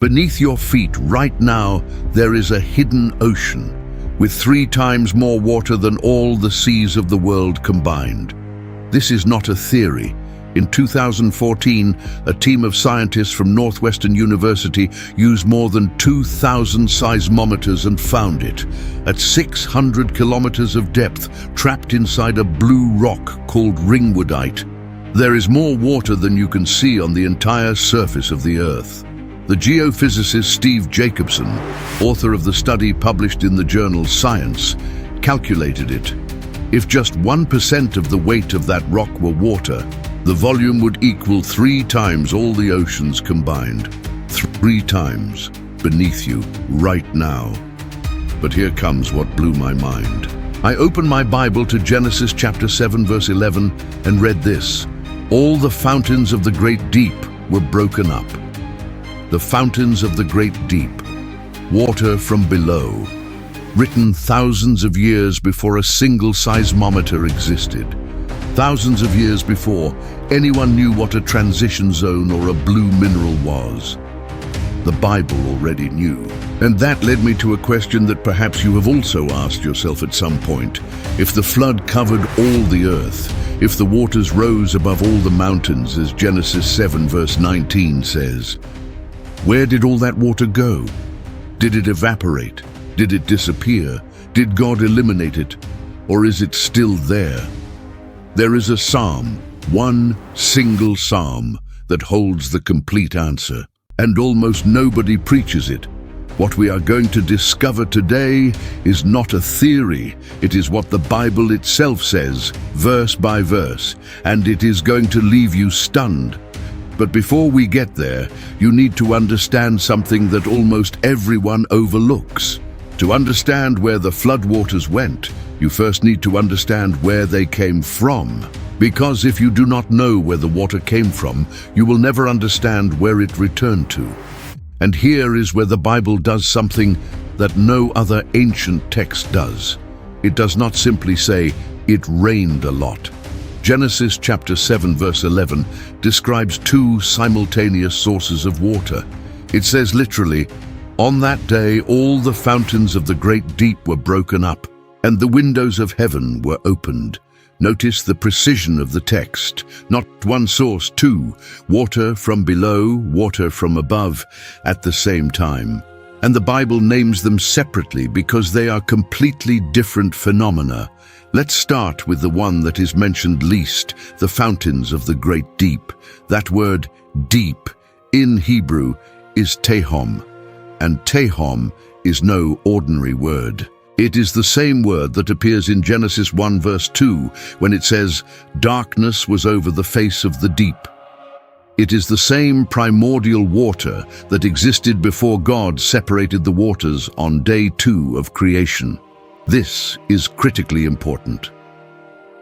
Beneath your feet right now, there is a hidden ocean with 3 times more water than all the seas of the world combined. This is not a theory. In 2014, a team of scientists from Northwestern University used more than 2,000 seismometers and found it, at 600 kilometers of depth, trapped inside a blue rock called ringwoodite. There is more water than you can see on the entire surface of the Earth. The geophysicist Steve Jacobson, author of the study published in the journal Science, calculated it. If just 1% of the weight of that rock were water, the volume would equal 3 times all the oceans combined. 3 times beneath you right now. But here comes what blew my mind. I opened my Bible to Genesis chapter 7 verse 11 and read this. All the fountains of the great deep were broken up. The fountains of the great deep, water from below, written thousands of years before a single seismometer existed. Thousands of years before anyone knew what a transition zone or a blue mineral was. The Bible already knew. And that led me to a question that perhaps you have also asked yourself at some point. If the flood covered all the earth, if the waters rose above all the mountains, as Genesis 7 verse 19 says, where did all that water go? Did it evaporate? Did it disappear? Did God eliminate it? Or is it still there? There is a psalm, one single psalm, that holds the complete answer. And almost nobody preaches it. What we are going to discover today is not a theory. It is what the Bible itself says, verse by verse, and it is going to leave you stunned. But before we get there, you need to understand something that almost everyone overlooks. To understand where the floodwaters went, you first need to understand where they came from. Because if you do not know where the water came from, you will never understand where it returned to. And here is where the Bible does something that no other ancient text does. It does not simply say, it rained a lot. Genesis chapter 7 verse 11 describes 2 simultaneous sources of water. It says literally, on that day all the fountains of the great deep were broken up, and the windows of heaven were opened. Notice the precision of the text. Not one source, 2. Water from below, water from above, at the same time. And the Bible names them separately because they are completely different phenomena. Let's start with the one that is mentioned least, the fountains of the great deep. That word, deep, in Hebrew, is tehom. And tehom is no ordinary word. It is the same word that appears in Genesis 1 verse 2 when it says, darkness was over the face of the deep. It is the same primordial water that existed before God separated the waters on day 2 of creation. This is critically important.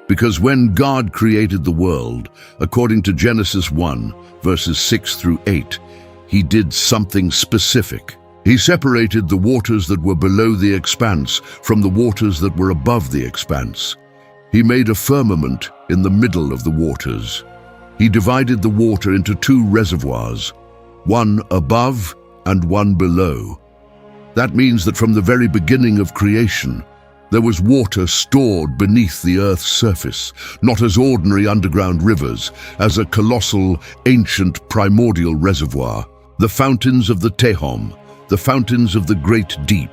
Because when God created the world, according to Genesis 1 verses 6 through 8, he did something specific. He separated the waters that were below the expanse from the waters that were above the expanse. He made a firmament in the middle of the waters. He divided the water into 2 reservoirs, one above and one below. That means that from the very beginning of creation, there was water stored beneath the Earth's surface, not as ordinary underground rivers, as a colossal, ancient, primordial reservoir. The fountains of the Tehom, the fountains of the great deep.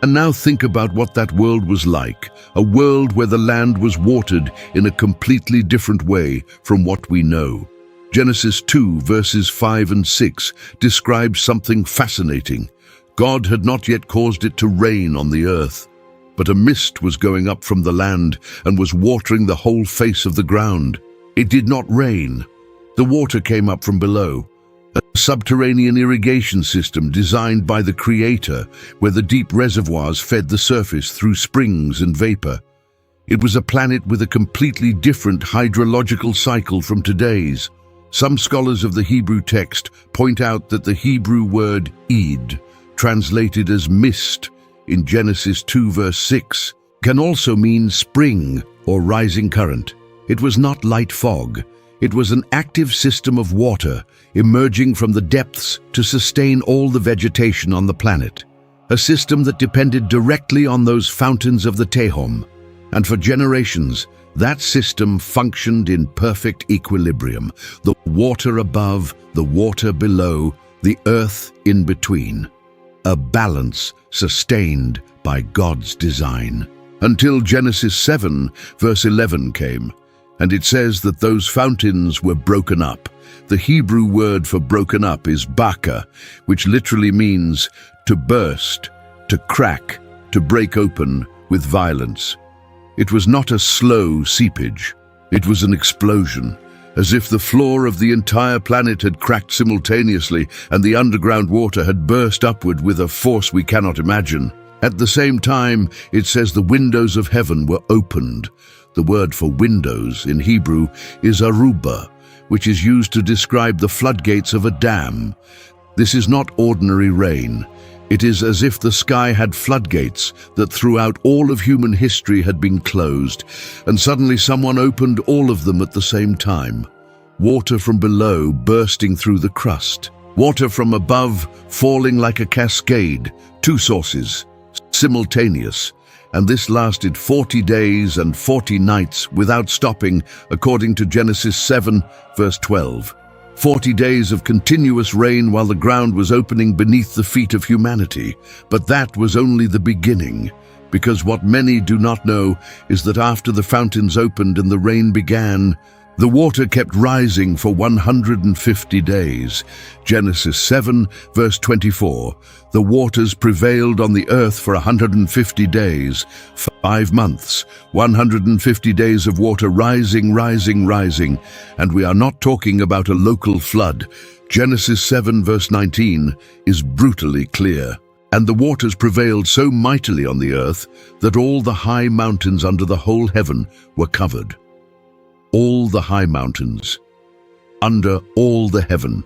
And now think about what that world was like, a world where the land was watered in a completely different way from what we know. Genesis 2 verses 5 and 6 describes something fascinating. God had not yet caused it to rain on the earth, but a mist was going up from the land and was watering the whole face of the ground. It did not rain. The water came up from below. A subterranean irrigation system designed by the Creator, where the deep reservoirs fed the surface through springs and vapor. It was a planet with a completely different hydrological cycle from today's. Some scholars of the Hebrew text point out that the Hebrew word Ed, translated as mist in Genesis 2 verse 6, can also mean spring or rising current. It was not light fog. It was an active system of water emerging from the depths to sustain all the vegetation on the planet. A system that depended directly on those fountains of the Tehom. And for generations, that system functioned in perfect equilibrium. The water above, the water below, the earth in between. A balance sustained by God's design. Until Genesis 7, verse 11 came, and it says that those fountains were broken up. The Hebrew word for broken up is baka, which literally means to burst, to crack, to break open with violence. It was not a slow seepage. It was an explosion, as if the floor of the entire planet had cracked simultaneously and the underground water had burst upward with a force we cannot imagine. At the same time, it says the windows of heaven were opened. The word for windows in Hebrew is aruba, which is used to describe the floodgates of a dam. This is not ordinary rain. It is as if the sky had floodgates that throughout all of human history had been closed, and suddenly someone opened all of them at the same time. Water from below bursting through the crust. Water from above falling like a cascade. Two sources, simultaneous. And this lasted 40 days and 40 nights without stopping, according to Genesis 7, verse 12. 40 days of continuous rain while the ground was opening beneath the feet of humanity. But that was only the beginning, because what many do not know is that after the fountains opened and the rain began, the water kept rising for 150 days. Genesis 7, verse 24. The waters prevailed on the earth for 150 days, 5 months, 150 days of water rising, and we are not talking about a local flood. Genesis 7, verse 19 is brutally clear. And the waters prevailed so mightily on the earth that all the high mountains under the whole heaven were covered. All the high mountains, under all the heaven.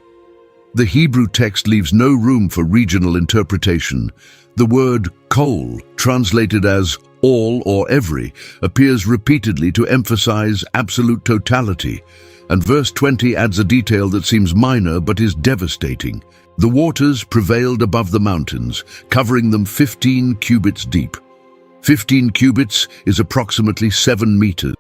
The Hebrew text leaves no room for regional interpretation. The word kol, translated as all or every, appears repeatedly to emphasize absolute totality, and verse 20 adds a detail that seems minor but is devastating. The waters prevailed above the mountains, covering them 15 cubits deep. 15 cubits is approximately 7 meters,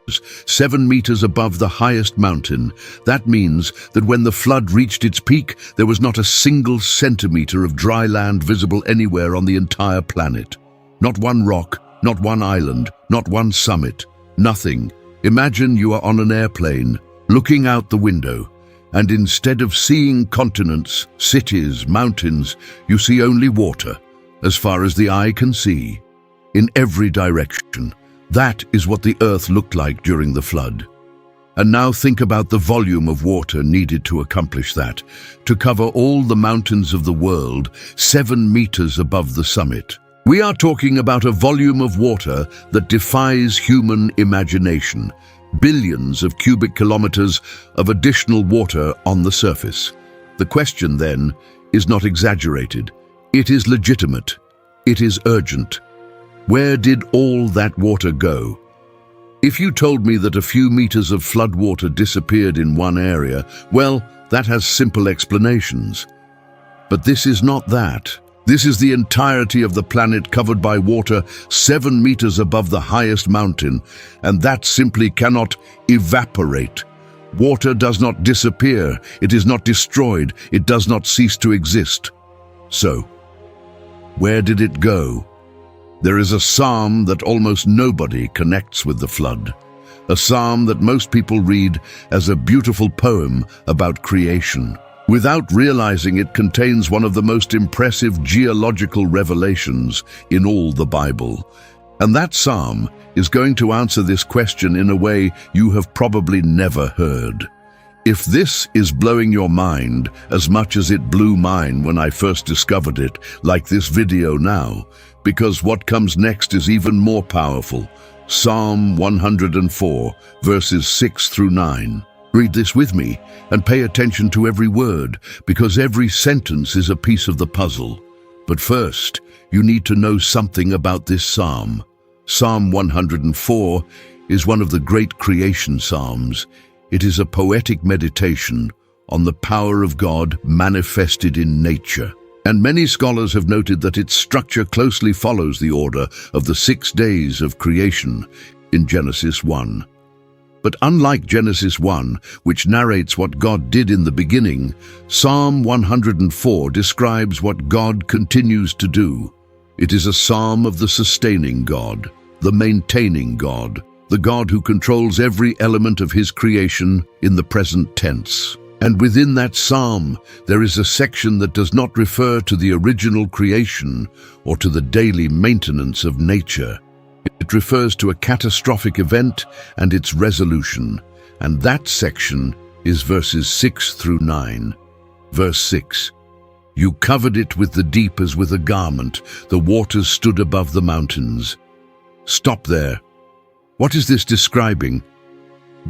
7 meters above the highest mountain. That means that when the flood reached its peak, there was not a single centimeter of dry land visible anywhere on the entire planet. Not one rock, not one island, not one summit, nothing. Imagine you are on an airplane, looking out the window, and instead of seeing continents, cities, mountains, you see only water, as far as the eye can see. In every direction. That is what the earth looked like during the flood. And now think about the volume of water needed to accomplish that, to cover all the mountains of the world, 7 meters above the summit. We are talking about a volume of water that defies human imagination. Billions of cubic kilometers of additional water on the surface. The question then is not exaggerated. It is legitimate. It is urgent. Where did all that water go? If you told me that a few meters of floodwater disappeared in one area, well, that has simple explanations. But this is not that. This is the entirety of the planet covered by water 7 meters above the highest mountain, and that simply cannot evaporate. Water does not disappear, it is not destroyed, it does not cease to exist. So, where did it go? There is a psalm that almost nobody connects with the flood. A psalm that most people read as a beautiful poem about creation. Without realizing it contains one of the most impressive geological revelations in all the Bible. And that psalm is going to answer this question in a way you have probably never heard. If this is blowing your mind as much as it blew mine when I first discovered it, like this video now, because what comes next is even more powerful. Psalm 104, verses 6 through 9. Read this with me and pay attention to every word, because every sentence is a piece of the puzzle. But first, you need to know something about this psalm. Psalm 104 is one of the great creation psalms. It is a poetic meditation on the power of God manifested in nature. And many scholars have noted that its structure closely follows the order of the 6 days of creation in Genesis 1. But unlike Genesis 1, which narrates what God did in the beginning, Psalm 104 describes what God continues to do. It is a psalm of the sustaining God, the maintaining God, the God who controls every element of his creation in the present tense. And within that psalm, there is a section that does not refer to the original creation or to the daily maintenance of nature. It refers to a catastrophic event and its resolution, and that section is verses 6 through 9. Verse 6. You covered it with the deep as with a garment, the waters stood above the mountains. Stop there. What is this describing?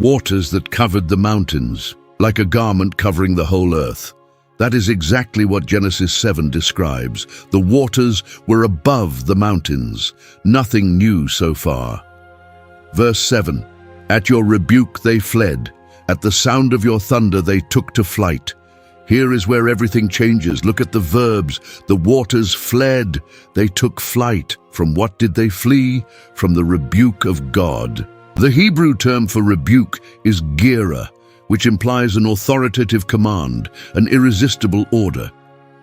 Waters that covered the mountains, like a garment covering the whole earth. That is exactly what Genesis 7 describes. The waters were above the mountains. Nothing new so far. Verse 7. At your rebuke they fled. At the sound of your thunder they took to flight. Here is where everything changes. Look at the verbs. The waters fled. They took flight. From what did they flee? From the rebuke of God. The Hebrew term for rebuke is gira, which implies an authoritative command, an irresistible order.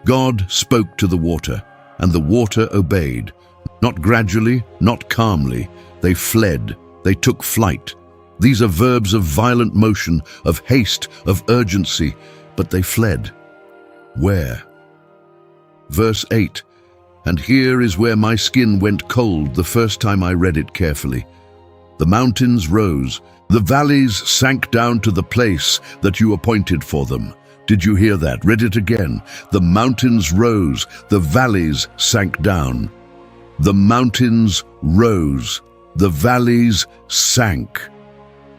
God spoke to the water, and the water obeyed. Not gradually, not calmly. They fled. They took flight. These are verbs of violent motion, of haste, of urgency, but they fled. Where? Verse 8. And here is where my skin went cold the first time I read it carefully. The mountains rose. The valleys sank down to the place that you appointed for them. Did you hear that? Read it again. The mountains rose. The valleys sank down. The mountains rose. The valleys sank.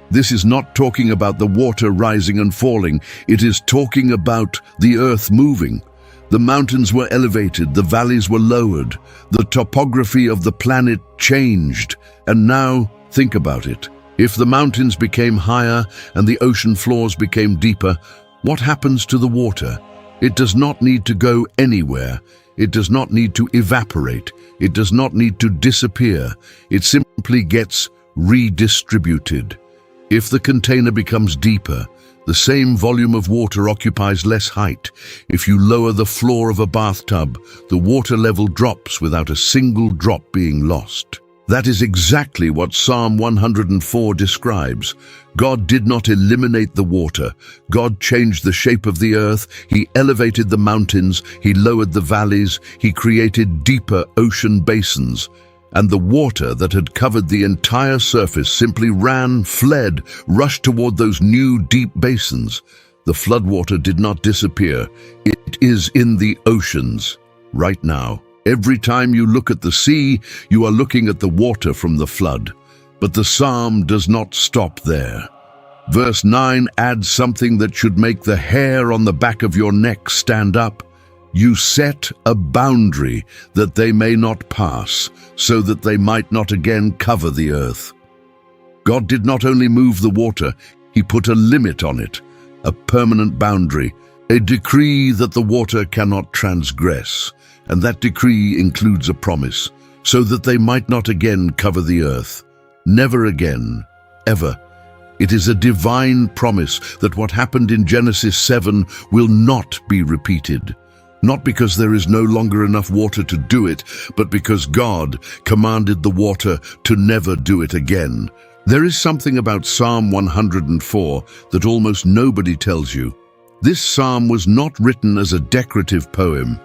This is not talking about the water rising and falling. It is talking about the earth moving. The mountains were elevated. The valleys were lowered. The topography of the planet changed. And now, think about it. If the mountains became higher and the ocean floors became deeper, what happens to the water? It does not need to go anywhere. It does not need to evaporate. It does not need to disappear. It simply gets redistributed. If the container becomes deeper, the same volume of water occupies less height. If you lower the floor of a bathtub, the water level drops without a single drop being lost. That is exactly what Psalm 104 describes. God did not eliminate the water. God changed the shape of the earth. He elevated the mountains. He lowered the valleys. He created deeper ocean basins. And the water that had covered the entire surface simply ran, fled, rushed toward those new deep basins. The floodwater did not disappear. It is in the oceans right now. Every time you look at the sea, you are looking at the water from the flood. But the psalm does not stop there. Verse 9 adds something that should make the hair on the back of your neck stand up. You set a boundary that they may not pass, so that they might not again cover the earth. God did not only move the water, he put a limit on it, a permanent boundary, a decree that the water cannot transgress. And that decree includes a promise, so that they might not again cover the earth. Never again, ever. It is a divine promise that what happened in Genesis 7 will not be repeated. Not because there is no longer enough water to do it, but because God commanded the water to never do it again. There is something about Psalm 104 that almost nobody tells you. This psalm was not written as a decorative poem.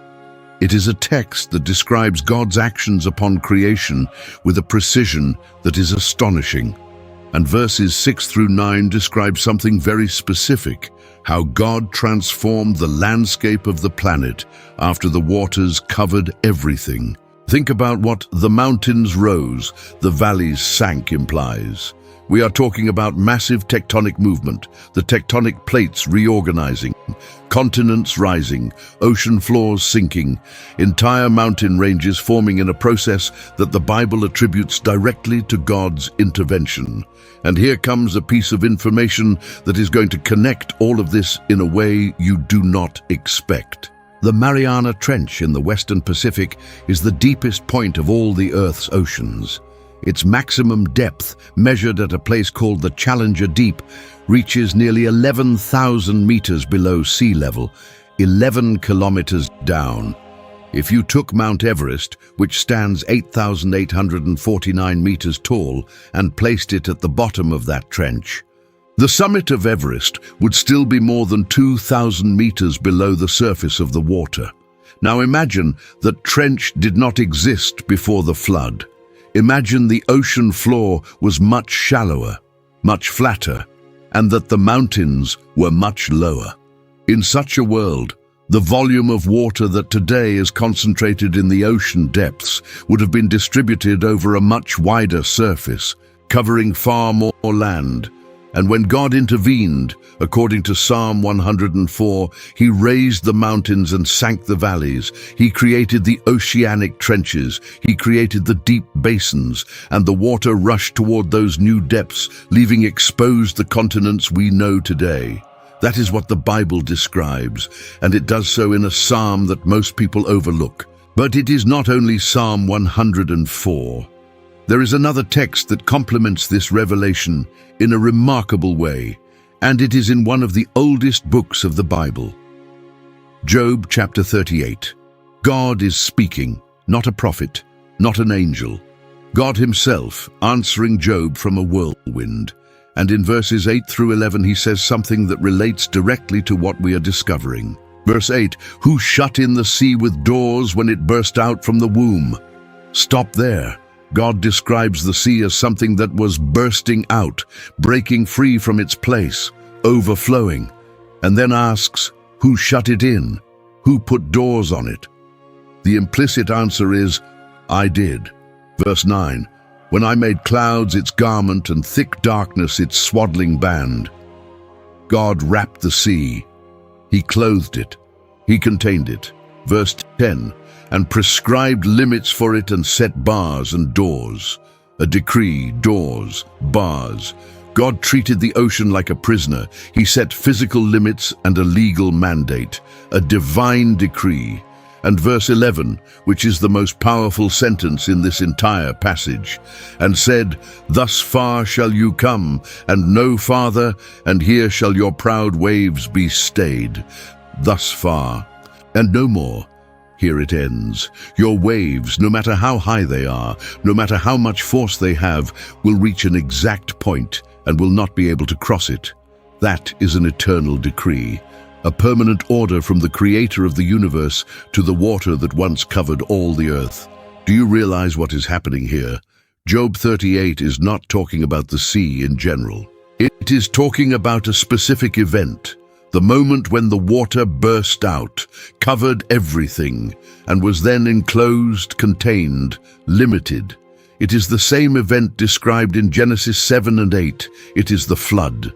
It is a text that describes God's actions upon creation with a precision that is astonishing. And verses 6 through 9 describe something very specific, how God transformed the landscape of the planet after the waters covered everything. Think about what the mountains rose, the valleys sank implies. We are talking about massive tectonic movement, the tectonic plates reorganizing, continents rising, ocean floors sinking, entire mountain ranges forming in a process that the Bible attributes directly to God's intervention. And here comes a piece of information that is going to connect all of this in a way you do not expect. The Mariana Trench in the Western Pacific is the deepest point of all the Earth's oceans. Its maximum depth, measured at a place called the Challenger Deep, reaches nearly 11,000 meters below sea level, 11 kilometers down. If you took Mount Everest, which stands 8,849 meters tall, and placed it at the bottom of that trench, the summit of Everest would still be more than 2,000 meters below the surface of the water. Now imagine that trench did not exist before the flood. Imagine the ocean floor was much shallower, much flatter, and that the mountains were much lower. In such a world, the volume of water that today is concentrated in the ocean depths would have been distributed over a much wider surface, covering far more land. And when God intervened, according to Psalm 104, he raised the mountains and sank the valleys. He created the oceanic trenches. He created the deep basins, and the water rushed toward those new depths, leaving exposed the continents we know today. That is what the Bible describes, and it does so in a psalm that most people overlook. But it is not only Psalm 104. There is another text that complements this revelation in a remarkable way, and it is in one of the oldest books of the Bible. Job chapter 38. God is speaking, not a prophet, not an angel. God himself answering Job from a whirlwind. And in verses 8 through 11 he says something that relates directly to what we are discovering. Verse 8, who shut in the sea with doors when it burst out from the womb? Stop there. God describes the sea as something that was bursting out, breaking free from its place, overflowing, and then asks, who shut it in? Who put doors on it? The implicit answer is, I did. Verse 9, when I made clouds its garment and thick darkness its swaddling band. God wrapped the sea. He clothed it. He contained it. Verse 10, and prescribed limits for it and set bars and doors. A decree, doors, bars. God treated the ocean like a prisoner. He set physical limits and a legal mandate, a divine decree. And verse 11, which is the most powerful sentence in this entire passage, and said, thus far shall you come, and no farther, and here shall your proud waves be stayed. Thus far, and no more. Here it ends. Your waves, no matter how high they are, no matter how much force they have, will reach an exact point and will not be able to cross it. That is an eternal decree, a permanent order from the Creator of the universe to the water that once covered all the earth. Do you realize what is happening here? Job 38 is not talking about the sea in general. It is talking about a specific event. The moment when the water burst out, covered everything, and was then enclosed, contained, limited. It is the same event described in Genesis 7 and 8. It is the flood.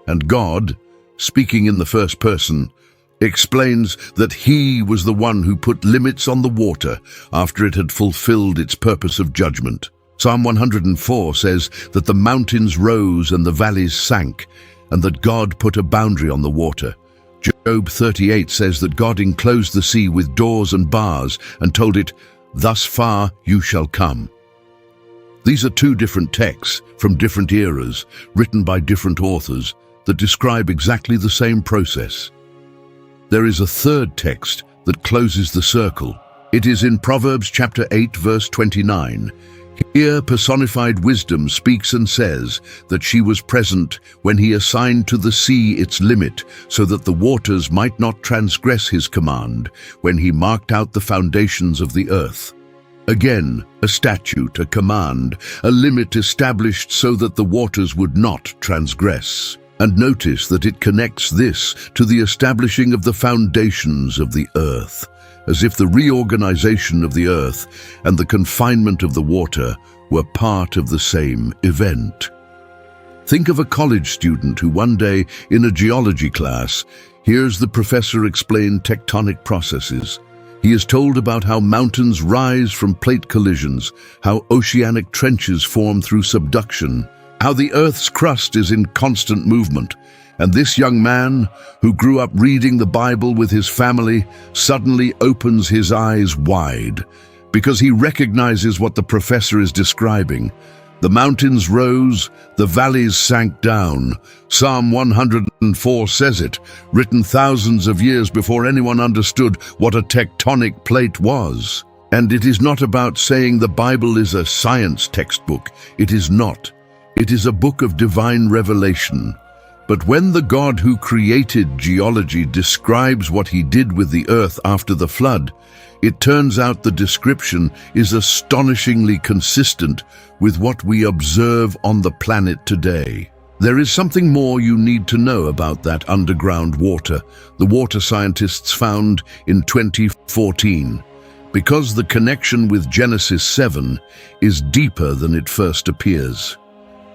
And God, speaking in the first person, explains that he was the one who put limits on the water after it had fulfilled its purpose of judgment. Psalm 104 says that the mountains rose and the valleys sank, and that God put a boundary on the water. Job 38 says that God enclosed the sea with doors and bars and told it, thus far you shall come. These are two different texts from different eras, written by different authors, that describe exactly the same process. There is a third text that closes the circle. It is in Proverbs chapter 8, verse 29. Here personified wisdom speaks and says that she was present when he assigned to the sea its limit, so that the waters might not transgress his command, when he marked out the foundations of the earth. Again, a statute, a command, a limit established so that the waters would not transgress. And notice that it connects this to the establishing of the foundations of the earth, as if the reorganization of the earth and the confinement of the water were part of the same event. Think of a college student who one day, in a geology class, hears the professor explain tectonic processes. He is told about how mountains rise from plate collisions, how oceanic trenches form through subduction, how the Earth's crust is in constant movement. And this young man, who grew up reading the Bible with his family, suddenly opens his eyes wide, because he recognizes what the professor is describing. The mountains rose, the valleys sank down. Psalm 104 says it, written thousands of years before anyone understood what a tectonic plate was. And it is not about saying the Bible is a science textbook. It is not. It is a book of divine revelation. But when the God who created geology describes what he did with the earth after the flood, it turns out the description is astonishingly consistent with what we observe on the planet today. There is something more you need to know about that underground water, the water scientists found in 2014, because the connection with Genesis 7 is deeper than it first appears.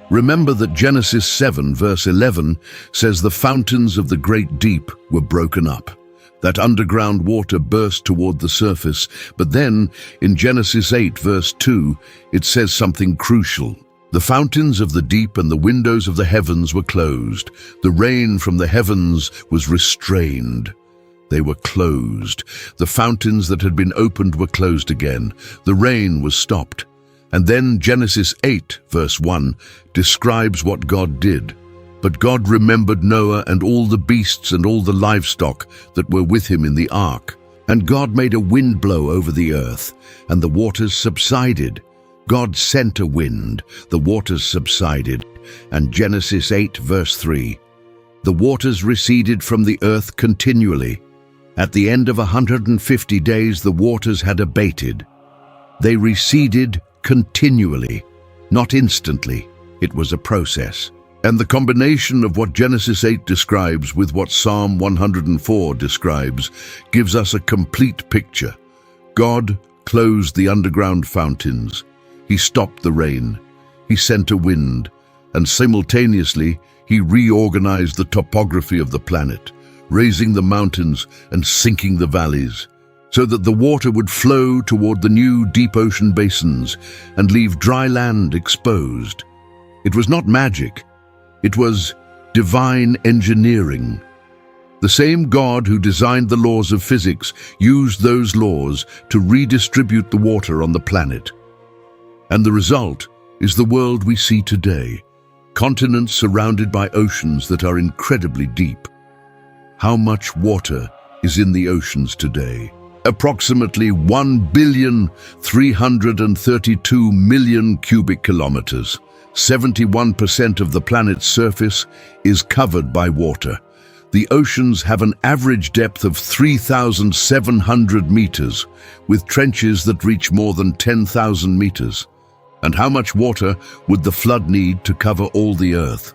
Remember that Genesis 7 verse 11 says the fountains of the great deep were broken up. That underground water burst toward the surface, but then in Genesis 8 verse 2 it says something crucial. The fountains of the deep and the windows of the heavens were closed. The rain from the heavens was restrained. They were closed. The fountains that had been opened were closed again. The rain was stopped. And then Genesis 8 verse 1 describes what God did. But God remembered Noah and all the beasts and all the livestock that were with him in the ark. And God made a wind blow over the earth, and the waters subsided. God sent a wind, the waters subsided. And Genesis 8 verse 3, the waters receded from the earth continually. At the end of 150 days the waters had abated. They receded continually, not instantly. It was a process. And the combination of what Genesis 8 describes with what Psalm 104 describes gives us a complete picture. God closed the underground fountains. He stopped the rain. He sent a wind. And simultaneously, he reorganized the topography of the planet, raising the mountains and sinking the valleys, so that the water would flow toward the new deep ocean basins and leave dry land exposed. It was not magic. It was divine engineering. The same God who designed the laws of physics used those laws to redistribute the water on the planet. And the result is the world we see today, continents surrounded by oceans that are incredibly deep. How much water is in the oceans today? Approximately 1,332,000,000 cubic kilometers. 71% of the planet's surface is covered by water. The oceans have an average depth of 3,700 meters, with trenches that reach more than 10,000 meters. And how much water would the flood need to cover all the Earth?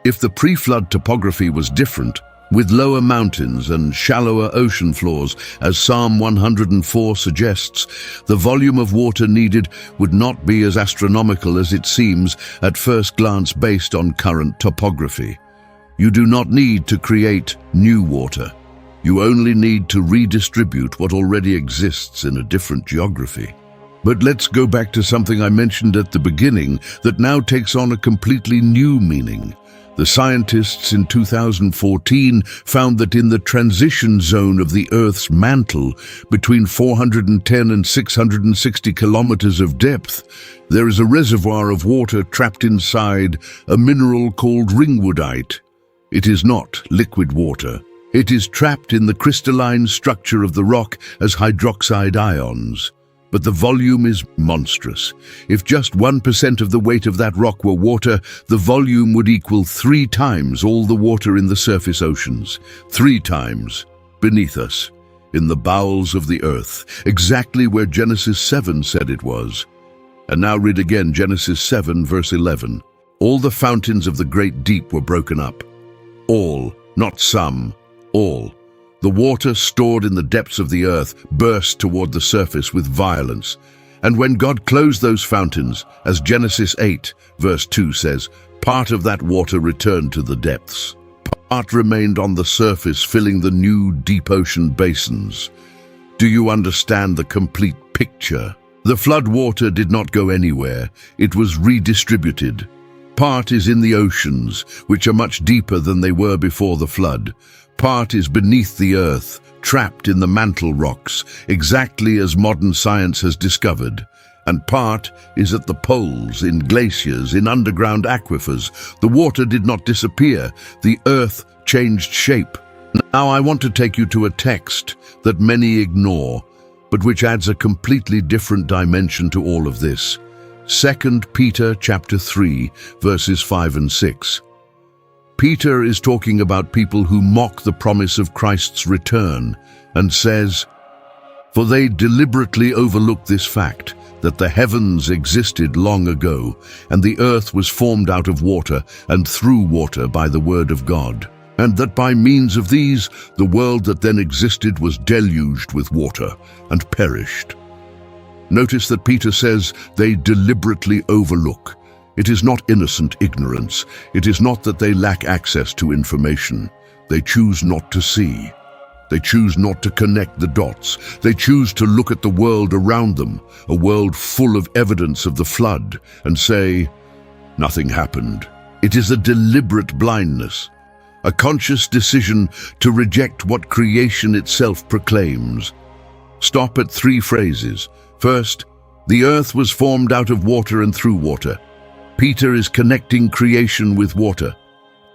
If the pre-flood topography was different, with lower mountains and shallower ocean floors, as Psalm 104 suggests, the volume of water needed would not be as astronomical as it seems at first glance based on current topography. You do not need to create new water. You only need to redistribute what already exists in a different geography. But let's go back to something I mentioned at the beginning that now takes on a completely new meaning. The scientists in 2014 found that in the transition zone of the Earth's mantle, between 410 and 660 kilometers of depth, there is a reservoir of water trapped inside a mineral called ringwoodite. It is not liquid water. It is trapped in the crystalline structure of the rock as hydroxide ions. But the volume is monstrous. If just 1% of the weight of that rock were water, the volume would equal 3 times all the water in the surface oceans. 3 times beneath us, in the bowels of the earth, exactly where Genesis 7 said it was. And now read again Genesis 7 verse 11. All the fountains of the great deep were broken up. All, not some, all. The water stored in the depths of the earth burst toward the surface with violence. And when God closed those fountains, as Genesis 8, verse 2 says, Part of that water returned to the depths. Part remained on the surface, filling the new deep ocean basins. Do you understand the complete picture? The flood water did not go anywhere. It was redistributed. Part is in the oceans, which are much deeper than they were before the flood. Part is beneath the earth, trapped in the mantle rocks, exactly as modern science has discovered. And part is at the poles, in glaciers, in underground aquifers. The water did not disappear. The earth changed shape. Now I want to take you to a text that many ignore, but which adds a completely different dimension to all of this. 2 Peter chapter 3, verses 5 and 6. Peter is talking about people who mock the promise of Christ's return and says, "For they deliberately overlook this fact, that the heavens existed long ago, and the earth was formed out of water and through water by the word of God, and that by means of these the world that then existed was deluged with water and perished." Notice that Peter says they deliberately overlook. It is not innocent ignorance. It is not that they lack access to information. They choose not to see. They choose not to connect the dots. They choose to look at the world around them, a world full of evidence of the flood, and say, "Nothing happened." It is a deliberate blindness, a conscious decision to reject what creation itself proclaims. Stop at 3 phrases. First, the earth was formed out of water and through water. Peter is connecting creation with water.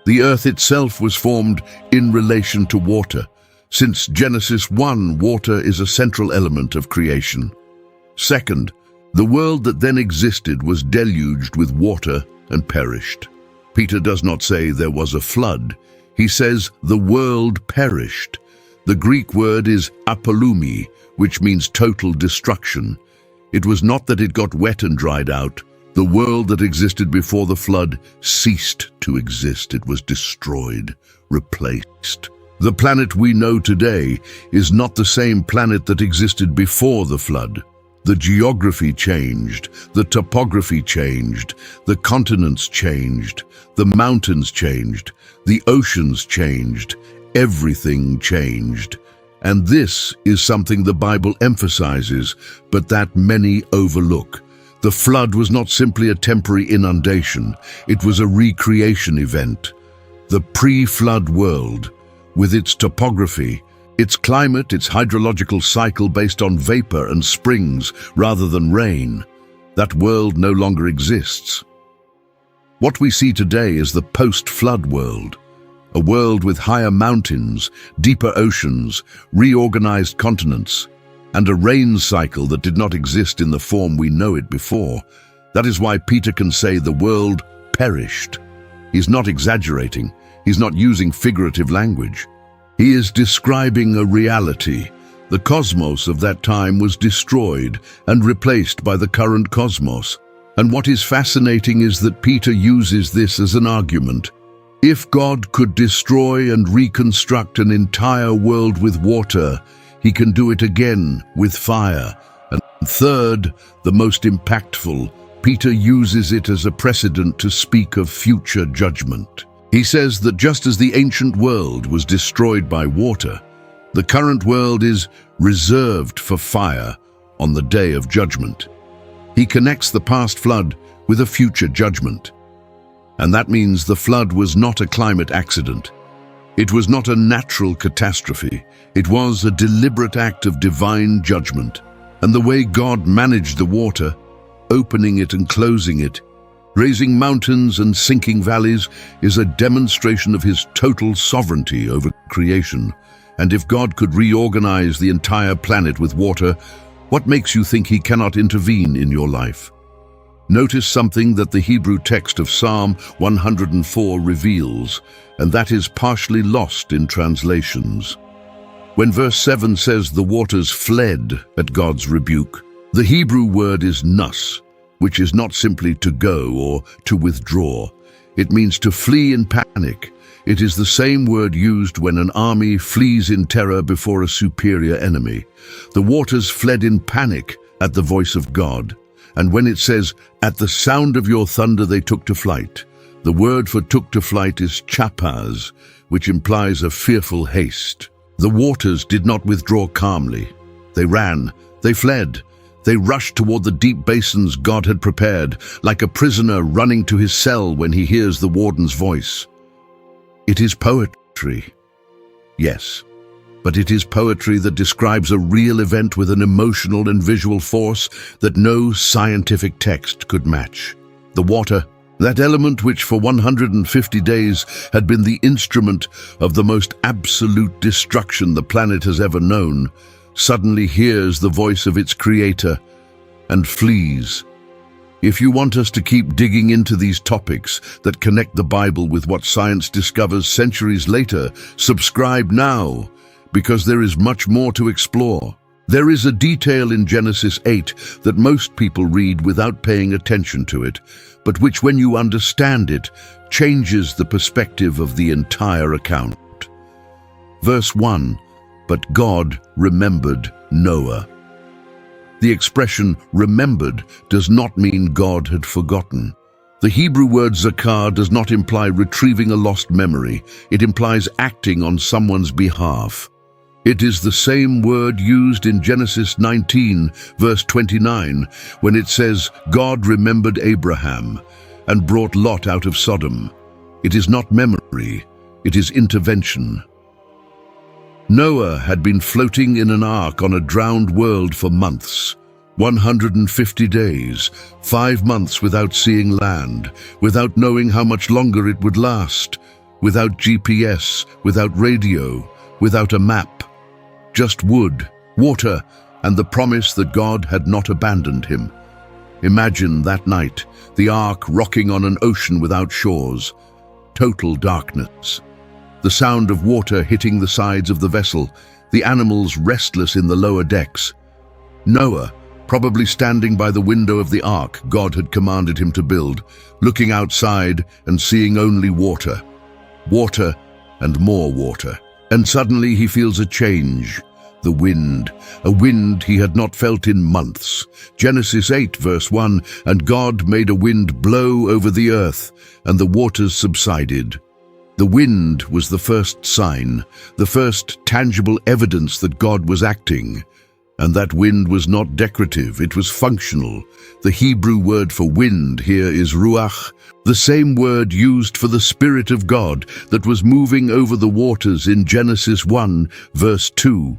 The earth itself was formed in relation to water. Since Genesis 1, water is a central element of creation. Second, the world that then existed was deluged with water and perished. Peter does not say there was a flood. He says the world perished. The Greek word is apolumi, which means total destruction. It was not that it got wet and dried out. The world that existed before the flood ceased to exist. It was destroyed, replaced. The planet we know today is not the same planet that existed before the flood. The geography changed, the topography changed, the continents changed, the mountains changed, the oceans changed, everything changed. And this is something the Bible emphasizes, but that many overlook. The flood was not simply a temporary inundation, it was a recreation event. The pre-flood world, with its topography, its climate, its hydrological cycle based on vapor and springs rather than rain, that world no longer exists. What we see today is the post-flood world, a world with higher mountains, deeper oceans, reorganized continents, and a rain cycle that did not exist in the form we know it before. That is why Peter can say the world perished. He's not exaggerating. He's not using figurative language. He is describing a reality. The cosmos of that time was destroyed and replaced by the current cosmos. And what is fascinating is that Peter uses this as an argument. If God could destroy and reconstruct an entire world with water, he can do it again with fire. And third, the most impactful, Peter uses it as a precedent to speak of future judgment. He says that just as the ancient world was destroyed by water, the current world is reserved for fire on the day of judgment. He connects the past flood with a future judgment. And that means the flood was not a climate accident. It was not a natural catastrophe. It was a deliberate act of divine judgment. And the way God managed the water, opening it and closing it, raising mountains and sinking valleys, is a demonstration of his total sovereignty over creation. And if God could reorganize the entire planet with water, what makes you think he cannot intervene in your life? Notice something that the Hebrew text of Psalm 104 reveals, and that is partially lost in translations. When verse 7 says the waters fled at God's rebuke, the Hebrew word is nus, which is not simply to go or to withdraw. It means to flee in panic. It is the same word used when an army flees in terror before a superior enemy. The waters fled in panic at the voice of God. And when it says, "At the sound of your thunder they took to flight," The word for took to flight is chapaz, which implies a fearful haste. The waters did not withdraw calmly. They ran, they fled, they rushed toward the deep basins God had prepared, like a prisoner running to his cell when he hears the warden's voice. It is poetry. Yes, but it is poetry that describes a real event with an emotional and visual force that no scientific text could match. The water, that element which for 150 days had been the instrument of the most absolute destruction the planet has ever known, suddenly hears the voice of its creator and flees. If you want us to keep digging into these topics that connect the Bible with what science discovers centuries later, subscribe now, because there is much more to explore. There is a detail in Genesis 8 that most people read without paying attention to it, but which, when you understand it, changes the perspective of the entire account. Verse 1, "But God remembered Noah." The expression "remembered" does not mean God had forgotten. The Hebrew word zakar does not imply retrieving a lost memory. It implies acting on someone's behalf. It is the same word used in Genesis 19, verse 29, when it says, "God remembered Abraham and brought Lot out of Sodom." It is not memory, it is intervention. Noah had been floating in an ark on a drowned world for months. 150 days, 5 months without seeing land, without knowing how much longer it would last, without GPS, without radio, without a map. Just wood, water, and the promise that God had not abandoned him. Imagine that night, the ark rocking on an ocean without shores. Total darkness. The sound of water hitting the sides of the vessel, the animals restless in the lower decks. Noah, probably standing by the window of the ark God had commanded him to build, looking outside and seeing only water. Water and more water. And suddenly he feels a change. The wind, a wind he had not felt in months. Genesis 8, verse 1, "And God made a wind blow over the earth, and the waters subsided." The wind was the first sign, the first tangible evidence that God was acting. And that wind was not decorative, it was functional. The Hebrew word for wind here is ruach, the same word used for the Spirit of God that was moving over the waters in Genesis 1, verse 2.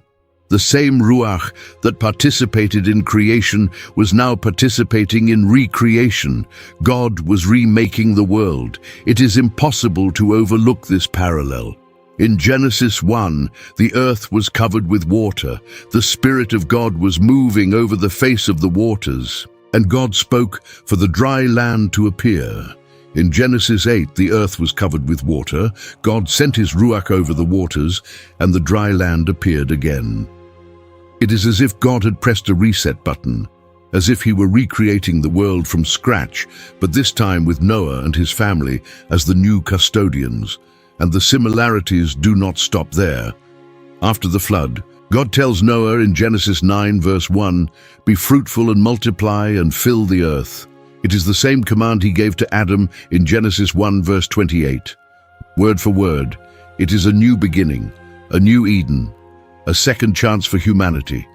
The same ruach that participated in creation was now participating in recreation. God was remaking the world. It is impossible to overlook this parallel. In Genesis 1, the earth was covered with water. The Spirit of God was moving over the face of the waters. And God spoke for the dry land to appear. In Genesis 8, the earth was covered with water. God sent his ruach over the waters, and the dry land appeared again. It is as if God had pressed a reset button, as if he were recreating the world from scratch, but this time with Noah and his family as the new custodians. And the similarities do not stop there. After the flood, God tells Noah in Genesis 9, verse 1, "Be fruitful and multiply and fill the earth." It is the same command he gave to Adam in Genesis 1, verse 28. Word for word, it is a new beginning, a new Eden, a second chance for humanity.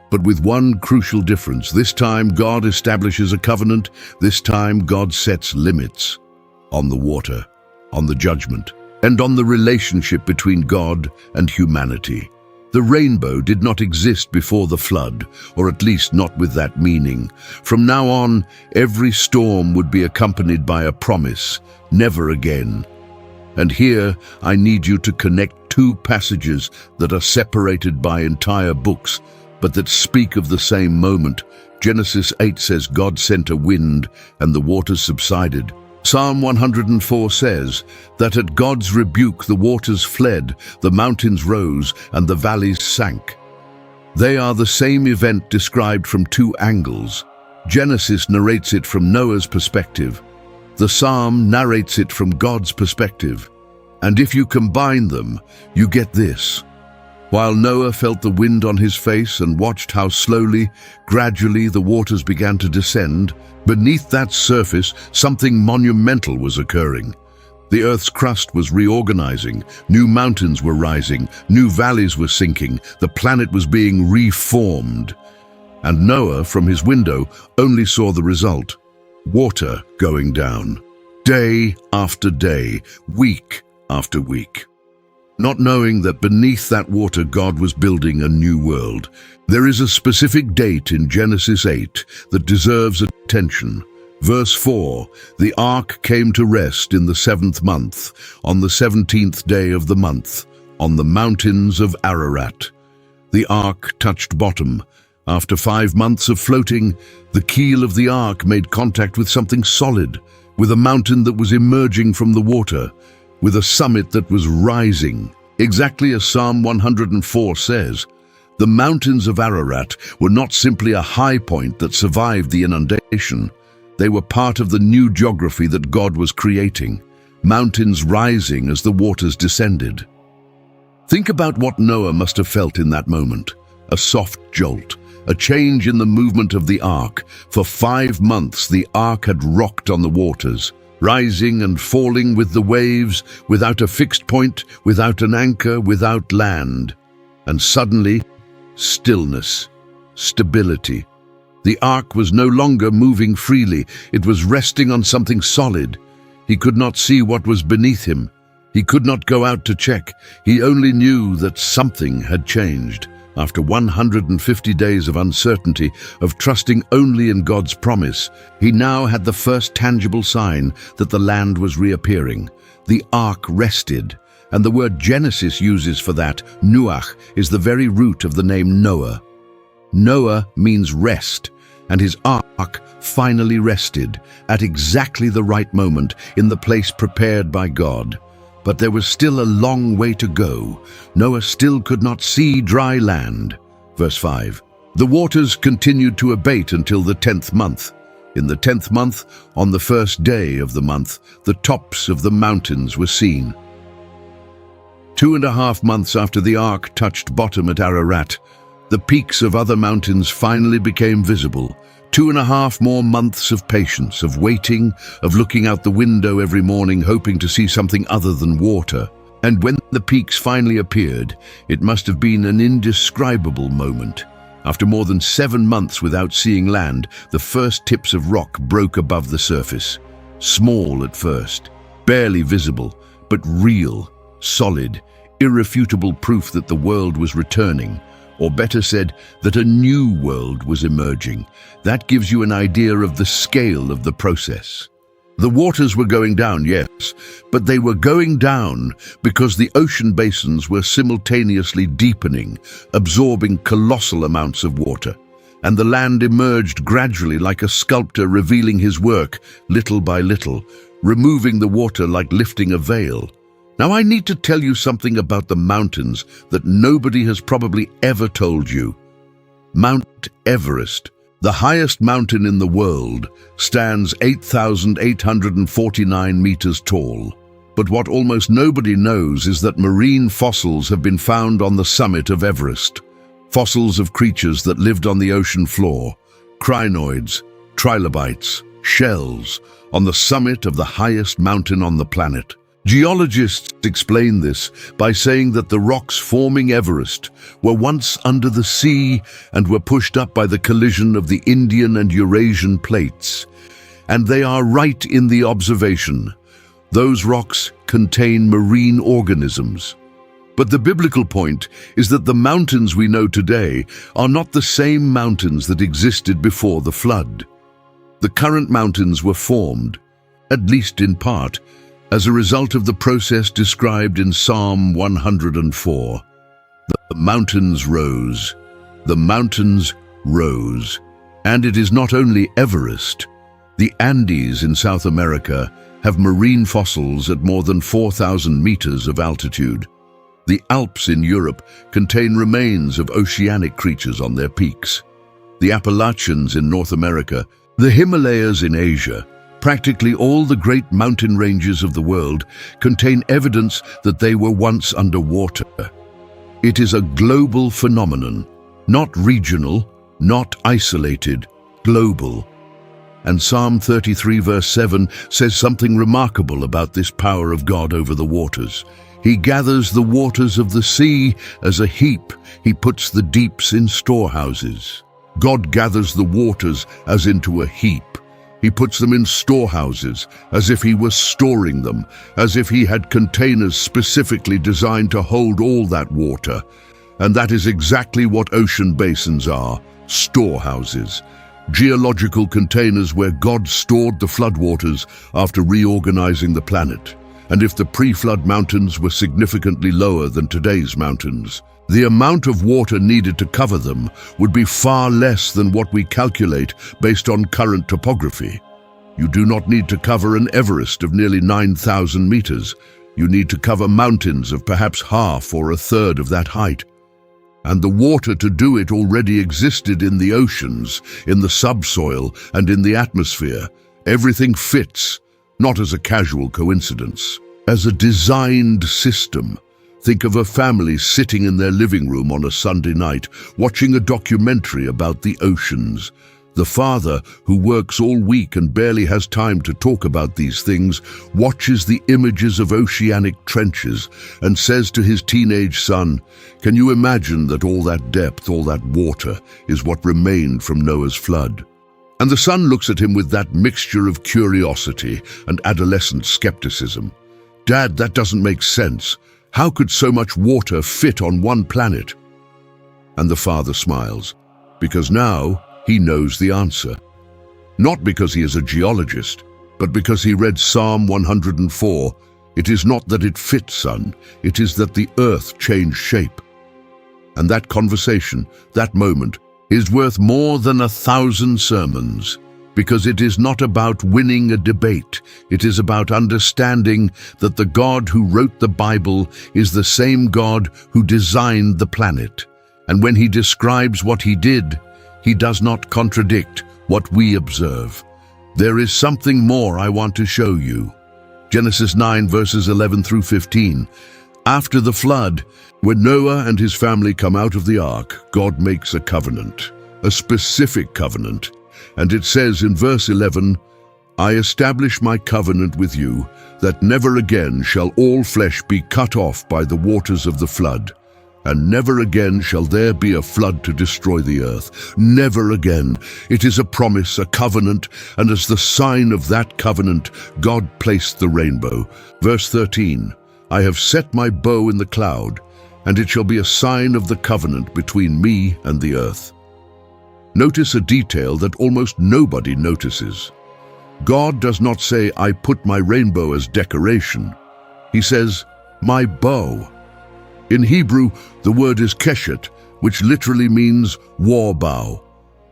But with one crucial difference. This time God establishes a covenant. This time God sets limits on the water, on the judgment, and on the relationship between God and humanity. The rainbow did not exist before the flood, or at least not with that meaning. From now on, every storm would be accompanied by a promise, never again. And here, I need you to connect two passages that are separated by entire books, but that speak of the same moment. Genesis 8 says God sent a wind, and the waters subsided. Psalm 104 says that at God's rebuke the waters fled, the mountains rose, and the valleys sank. They are the same event described from two angles. Genesis narrates it from Noah's perspective. The Psalm narrates it from God's perspective. And if you combine them, you get this. While Noah felt the wind on his face and watched how slowly, gradually the waters began to descend, beneath that surface something monumental was occurring. The Earth's crust was reorganizing, new mountains were rising, new valleys were sinking, the planet was being reformed. And Noah, from his window, only saw the result: water going down. Day after day, week after week. Not knowing that beneath that water God was building a new world. There is a specific date in Genesis 8 that deserves attention. Verse 4, the ark came to rest in the 7th month, on the 17th day of the month, on the mountains of Ararat. The ark touched bottom. After 5 months of floating, the keel of the ark made contact with something solid, with a mountain that was emerging from the water, with a summit that was rising. Exactly as Psalm 104 says, the mountains of Ararat were not simply a high point that survived the inundation. They were part of the new geography that God was creating, mountains rising as the waters descended. Think about what Noah must have felt in that moment. A soft jolt, a change in the movement of the ark. For 5 months the ark had rocked on the waters, rising and falling with the waves, without a fixed point, without an anchor, without land. And suddenly, stillness, stability. The ark was no longer moving freely. It was resting on something solid. He could not see what was beneath him. He could not go out to check. He only knew that something had changed. After 150 days of uncertainty, of trusting only in God's promise, he now had the first tangible sign that the land was reappearing. The ark rested, and the word Genesis uses for that, nuach, is the very root of the name Noah. Noah means rest, and his ark finally rested at exactly the right moment in the place prepared by God. But there was still a long way to go. Noah still could not see dry land. Verse 5. The waters continued to abate until the 10th month. In the 10th month, on the first day of the month, the tops of the mountains were seen. 2.5 months after the ark touched bottom at Ararat, the peaks of other mountains finally became visible. 2.5 more months of patience, of waiting, of looking out the window every morning hoping to see something other than water. And when the peaks finally appeared, it must have been an indescribable moment. After more than 7 months without seeing land, the first tips of rock broke above the surface. Small at first, barely visible, but real, solid, irrefutable proof that the world was returning. Or better said, that a new world was emerging. That gives you an idea of the scale of the process. The waters were going down, yes, but they were going down because the ocean basins were simultaneously deepening, absorbing colossal amounts of water. And the land emerged gradually like a sculptor revealing his work, little by little, removing the water like lifting a veil. Now I need to tell you something about the mountains that nobody has probably ever told you. Mount Everest, the highest mountain in the world, stands 8,849 meters tall. But what almost nobody knows is that marine fossils have been found on the summit of Everest. Fossils of creatures that lived on the ocean floor, crinoids, trilobites, shells, on the summit of the highest mountain on the planet. Geologists explain this by saying that the rocks forming Everest were once under the sea and were pushed up by the collision of the Indian and Eurasian plates. And they are right in the observation. Those rocks contain marine organisms. But the biblical point is that the mountains we know today are not the same mountains that existed before the flood. The current mountains were formed, at least in part, as a result of the process described in Psalm 104. The mountains rose, the mountains rose. And it is not only Everest. The Andes in South America have marine fossils at more than 4,000 meters of altitude. The Alps in Europe contain remains of oceanic creatures on their peaks. The Appalachians in North America, the Himalayas in Asia, practically all the great mountain ranges of the world contain evidence that they were once underwater. It is a global phenomenon, not regional, not isolated, global. And Psalm 33 verse 7 says something remarkable about this power of God over the waters. He gathers the waters of the sea as a heap. He puts the deeps in storehouses. God gathers the waters as into a heap. He puts them in storehouses, as if he was storing them, as if he had containers specifically designed to hold all that water. And that is exactly what ocean basins are, storehouses. Geological containers where God stored the floodwaters after reorganizing the planet. And if the pre-flood mountains were significantly lower than today's mountains, the amount of water needed to cover them would be far less than what we calculate based on current topography. You do not need to cover an Everest of nearly 9,000 meters. You need to cover mountains of perhaps half or a third of that height. And the water to do it already existed in the oceans, in the subsoil, and in the atmosphere. Everything fits, not as a casual coincidence, as a designed system. Think of a family sitting in their living room on a Sunday night, watching a documentary about the oceans. The father, who works all week and barely has time to talk about these things, watches the images of oceanic trenches and says to his teenage son, "Can you imagine that all that depth, all that water, is what remained from Noah's flood?" And the son looks at him with that mixture of curiosity and adolescent skepticism. "Dad, that doesn't make sense. How could so much water fit on one planet?" And the father smiles, because now he knows the answer. Not because he is a geologist, but because he read Psalm 104. It is not that it fits, son, it is that the earth changed shape. And that conversation, that moment, is worth more than 1,000 sermons, because it is not about winning a debate. It is about understanding that the God who wrote the Bible is the same God who designed the planet. And when he describes what he did, he does not contradict what we observe. There is something more I want to show you. Genesis 9 verses 11 through 15. After the flood, when Noah and his family come out of the ark, God makes a covenant, a specific covenant. And it says in verse 11, "I establish my covenant with you, that never again shall all flesh be cut off by the waters of the flood. And never again shall there be a flood to destroy the earth." Never again. It is a promise, a covenant, and as the sign of that covenant, God placed the rainbow. Verse 13, "I have set my bow in the cloud, and it shall be a sign of the covenant between me and the earth." Notice a detail that almost nobody notices. God does not say, "I put my rainbow as decoration." He says, "my bow." In Hebrew, the word is keshet, which literally means war bow.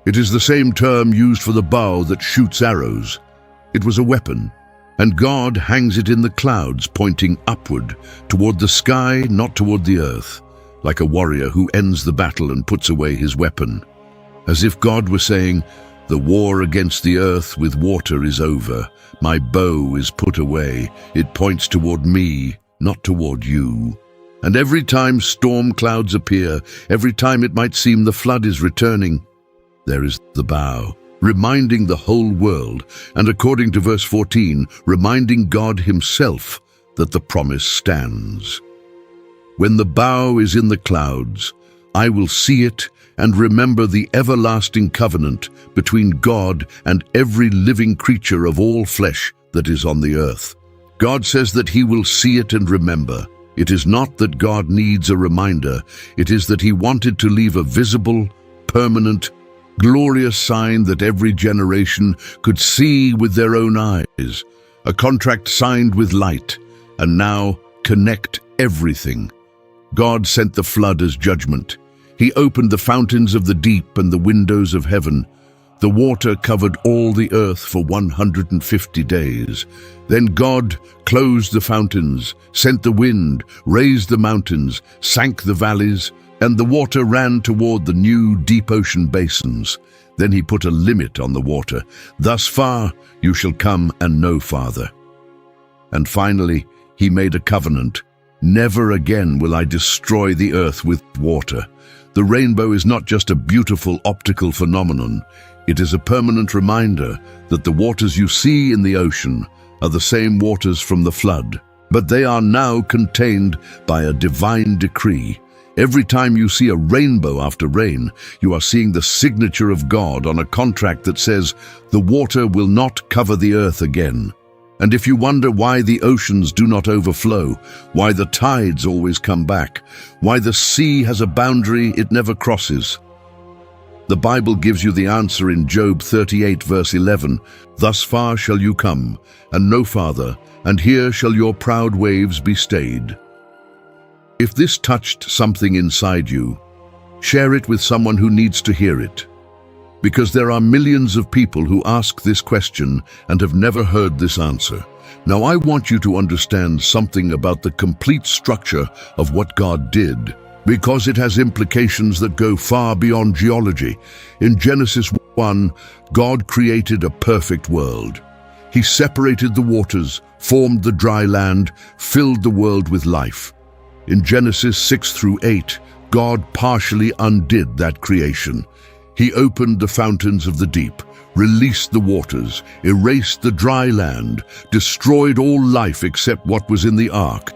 It is the same term used for the bow that shoots arrows. It was a weapon, and God hangs it in the clouds, pointing upward, toward the sky, not toward the earth, like a warrior who ends the battle and puts away his weapon. As if God were saying, "The war against the earth with water is over. My bow is put away. It points toward me, not toward you." And every time storm clouds appear, every time it might seem the flood is returning, there is the bow, reminding the whole world, and according to verse 14, reminding God himself that the promise stands. When the bow is in the clouds, I will see it and remember the everlasting covenant between God and every living creature of all flesh that is on the earth. God says that he will see it and remember. It is not that God needs a reminder. It is that he wanted to leave a visible, permanent, glorious sign that every generation could see with their own eyes. A contract signed with light, and now connect everything. God sent the flood as judgment. He opened the fountains of the deep and the windows of heaven. The water covered all the earth for 150 days. Then God closed the fountains, sent the wind, raised the mountains, sank the valleys, and the water ran toward the new deep ocean basins. Then he put a limit on the water. Thus far you shall come and no farther. And finally, he made a covenant, Never again will I destroy the earth with water. The rainbow is not just a beautiful optical phenomenon. It is a permanent reminder that the waters you see in the ocean are the same waters from the flood, but they are now contained by a divine decree. Every time you see a rainbow after rain, you are seeing the signature of God on a contract that says the water will not cover the earth again. And if you wonder why the oceans do not overflow, why the tides always come back, why the sea has a boundary it never crosses, the Bible gives you the answer in Job 38 verse 11. Thus far shall you come, and no farther, and here shall your proud waves be stayed. If this touched something inside you, share it with someone who needs to hear it. Because there are millions of people who ask this question and have never heard this answer. Now I want you to understand something about the complete structure of what God did, because it has implications that go far beyond geology. In Genesis 1, God created a perfect world. He separated the waters, formed the dry land, filled the world with life. In Genesis 6 through 8, God partially undid that creation. He opened the fountains of the deep, released the waters, erased the dry land, destroyed all life except what was in the ark.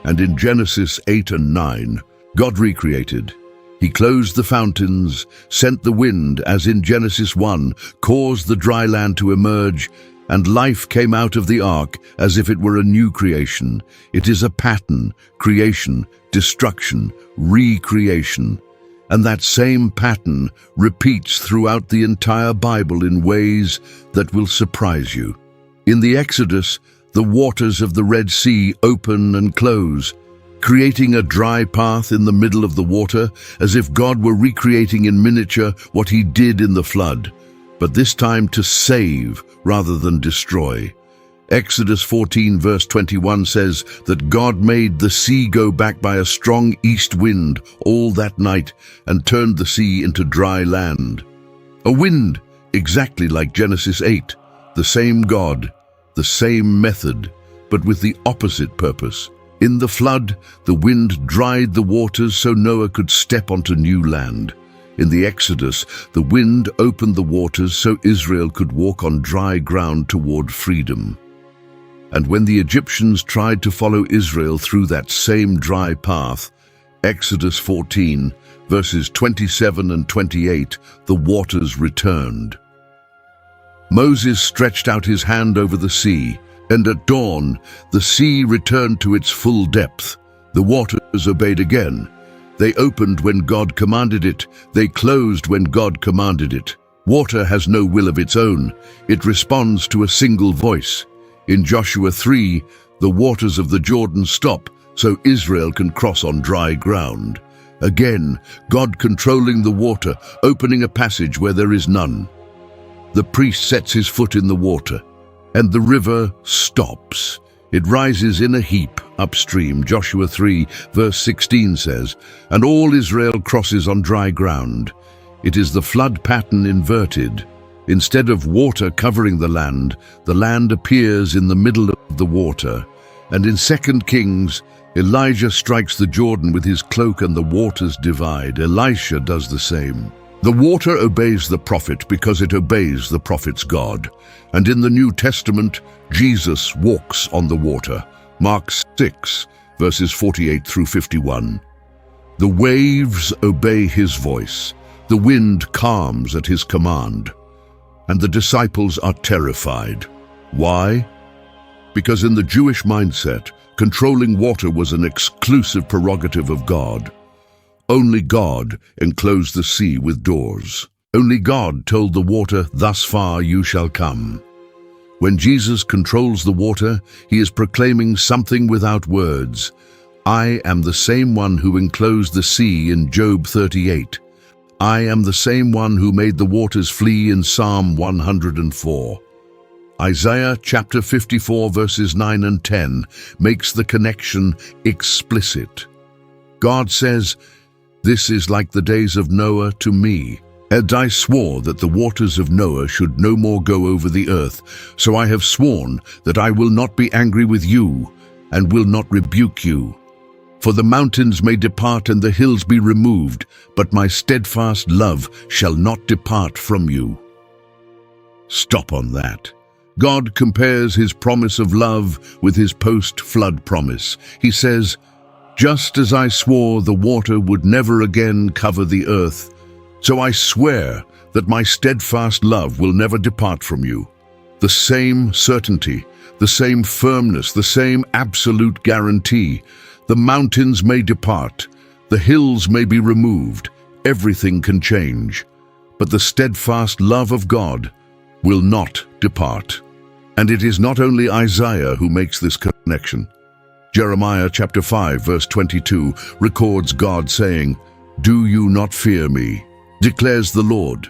And in Genesis 8 and 9, God recreated. He closed the fountains, sent the wind, as in Genesis 1, caused the dry land to emerge, and life came out of the ark as if it were a new creation. It is a pattern: creation, destruction, recreation. And that same pattern repeats throughout the entire Bible in ways that will surprise you. In the Exodus, the waters of the Red Sea open and close, creating a dry path in the middle of the water, as if God were recreating in miniature what he did in the flood, but this time to save rather than destroy. Exodus 14 verse 21 says that God made the sea go back by a strong east wind all that night and turned the sea into dry land. A wind exactly like Genesis 8, the same God, the same method, but with the opposite purpose. In the flood, the wind dried the waters so Noah could step onto new land. In the Exodus, the wind opened the waters so Israel could walk on dry ground toward freedom. And when the Egyptians tried to follow Israel through that same dry path, Exodus 14, verses 27 and 28, the waters returned. Moses stretched out his hand over the sea, and at dawn, the sea returned to its full depth. The waters obeyed again. They opened when God commanded it. They closed when God commanded it. Water has no will of its own. It responds to a single voice. In Joshua 3, the waters of the Jordan stop so Israel can cross on dry ground. Again, God controlling the water, opening a passage where there is none. The priest sets his foot in the water, and the river stops. It rises in a heap upstream. Joshua 3, verse 16 says, and all Israel crosses on dry ground. It is the flood pattern inverted. Instead of water covering the land appears in the middle of the water. And in 2 Kings, Elijah strikes the Jordan with his cloak and the waters divide. Elisha does the same. The water obeys the prophet because it obeys the prophet's God. And in the New Testament, Jesus walks on the water. Mark 6, verses 48 through 51. The waves obey his voice. The wind calms at his command. And the disciples are terrified. Why? Because in the Jewish mindset, controlling water was an exclusive prerogative of God. Only God enclosed the sea with doors. Only God told the water, thus far you shall come. When Jesus controls the water, he is proclaiming something without words. I am the same one who enclosed the sea in Job 38. I am the same one who made the waters flee in Psalm 104. Isaiah chapter 54 verses 9 and 10 makes the connection explicit. God says, this is like the days of Noah to me. And I swore that the waters of Noah should no more go over the earth. So I have sworn that I will not be angry with you and will not rebuke you. For the mountains may depart and the hills be removed, but my steadfast love shall not depart from you. Stop on that. God compares his promise of love with his post-flood promise. He says, "Just as I swore the water would never again cover the earth, so I swear that my steadfast love will never depart from you." The same certainty, the same firmness, the same absolute guarantee. The mountains may depart, the hills may be removed, everything can change, but the steadfast love of God will not depart. And it is not only Isaiah who makes this connection. Jeremiah chapter 5 verse 22 records God saying, "Do you not fear me, declares the Lord?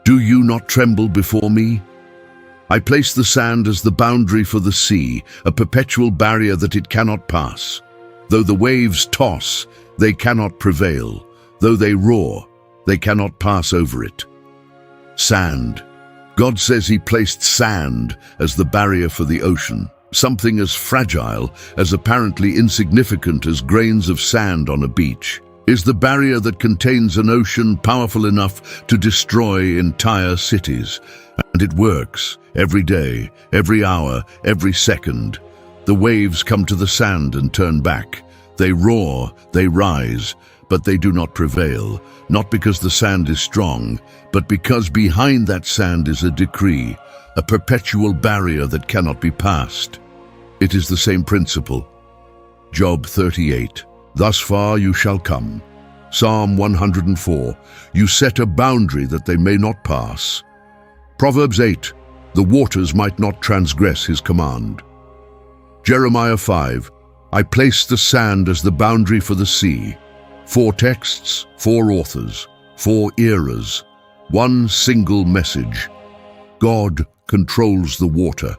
Do you not tremble before me? I place the sand as the boundary for the sea, a perpetual barrier that it cannot pass. Though the waves toss, they cannot prevail. Though they roar, they cannot pass over it." Sand. God says he placed sand as the barrier for the ocean, something as fragile, as apparently insignificant as grains of sand on a beach. Is the barrier that contains an ocean powerful enough to destroy entire cities? And it works every day, every hour, every second. The waves come to the sand and turn back. They roar, they rise, but they do not prevail, not because the sand is strong, but because behind that sand is a decree, a perpetual barrier that cannot be passed. It is the same principle. Job 38, "Thus far you shall come." Psalm 104, "You set a boundary that they may not pass." Proverbs 8, "The waters might not transgress his command." Jeremiah 5, "I place the sand as the boundary for the sea." 4 texts, 4 authors, 4 eras, one single message. God controls the water.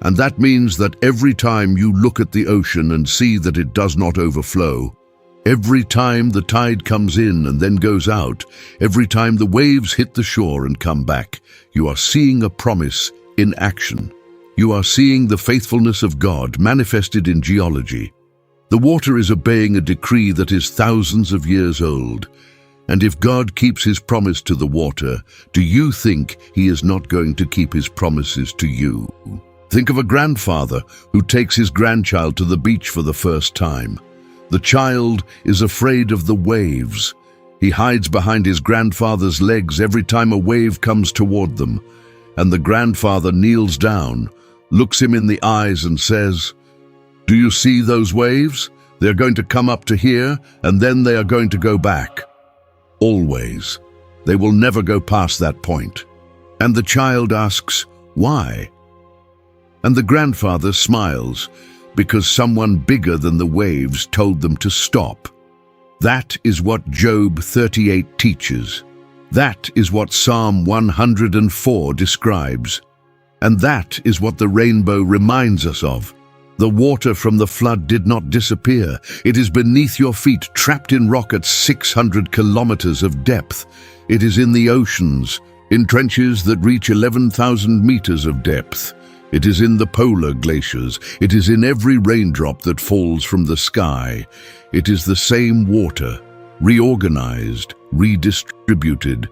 And that means that every time you look at the ocean and see that it does not overflow, every time the tide comes in and then goes out, every time the waves hit the shore and come back, you are seeing a promise in action. You are seeing the faithfulness of God manifested in geology. The water is obeying a decree that is thousands of years old. And if God keeps his promise to the water, do you think he is not going to keep his promises to you? Think of a grandfather who takes his grandchild to the beach for the first time. The child is afraid of the waves. He hides behind his grandfather's legs every time a wave comes toward them. And the grandfather kneels down, looks him in the eyes and says, "Do you see those waves? They're going to come up to here, and then they are going to go back. Always. They will never go past that point." And the child asks, "Why?" And the grandfather smiles, because someone bigger than the waves told them to stop. That is what Job 38 teaches. That is what Psalm 104 describes. And that is what the rainbow reminds us of. The water from the flood did not disappear. It is beneath your feet, trapped in rock at 600 kilometers of depth. It is in the oceans, in trenches that reach 11,000 meters of depth. It is in the polar glaciers. It is in every raindrop that falls from the sky. It is the same water, reorganized, redistributed,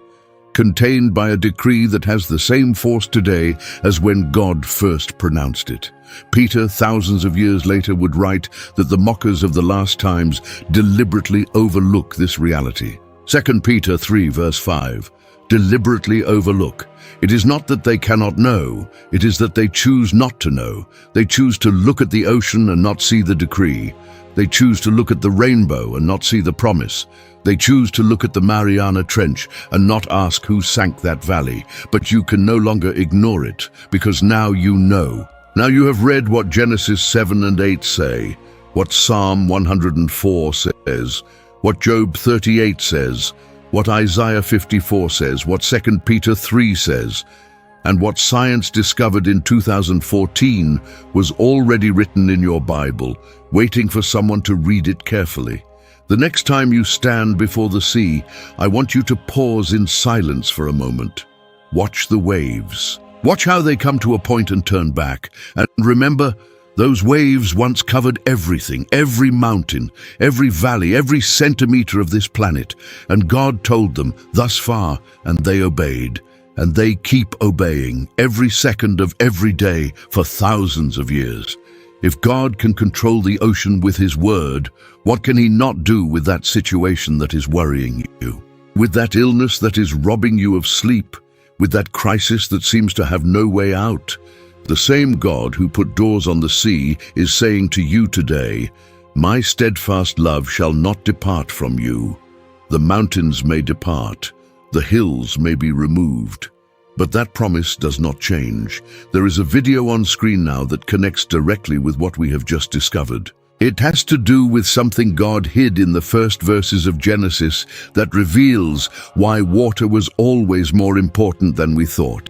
contained by a decree that has the same force today as when God first pronounced it. Peter, thousands of years later, would write that the mockers of the last times deliberately overlook this reality. 2 Peter 3 verse 5, deliberately overlook. It is not that they cannot know, it is that they choose not to know. They choose to look at the ocean and not see the decree. They choose to look at the rainbow and not see the promise. They choose to look at the Mariana Trench and not ask who sank that valley. But you can no longer ignore it, because now you know. Now you have read what Genesis 7 and 8 say, what Psalm 104 says, what Job 38 says, what Isaiah 54 says, what 2 Peter 3 says, and what science discovered in 2014 was already written in your Bible, waiting for someone to read it carefully. The next time you stand before the sea, I want you to pause in silence for a moment. Watch the waves. Watch how they come to a point and turn back. And remember, Those waves once covered everything, every mountain, every valley, every centimeter of this planet, and God told them, thus far, and they obeyed. And they keep obeying every second of every day for thousands of years. If God can control the ocean with His word, what can He not do with that situation that is worrying you? With that illness that is robbing you of sleep? With that crisis that seems to have no way out? The same God who put doors on the sea is saying to you today, my steadfast love shall not depart from you. The mountains may depart, the hills may be removed, but that promise does not change. There is a video on screen now that connects directly with what we have just discovered. It has to do with something God hid in the first verses of Genesis that reveals why water was always more important than we thought.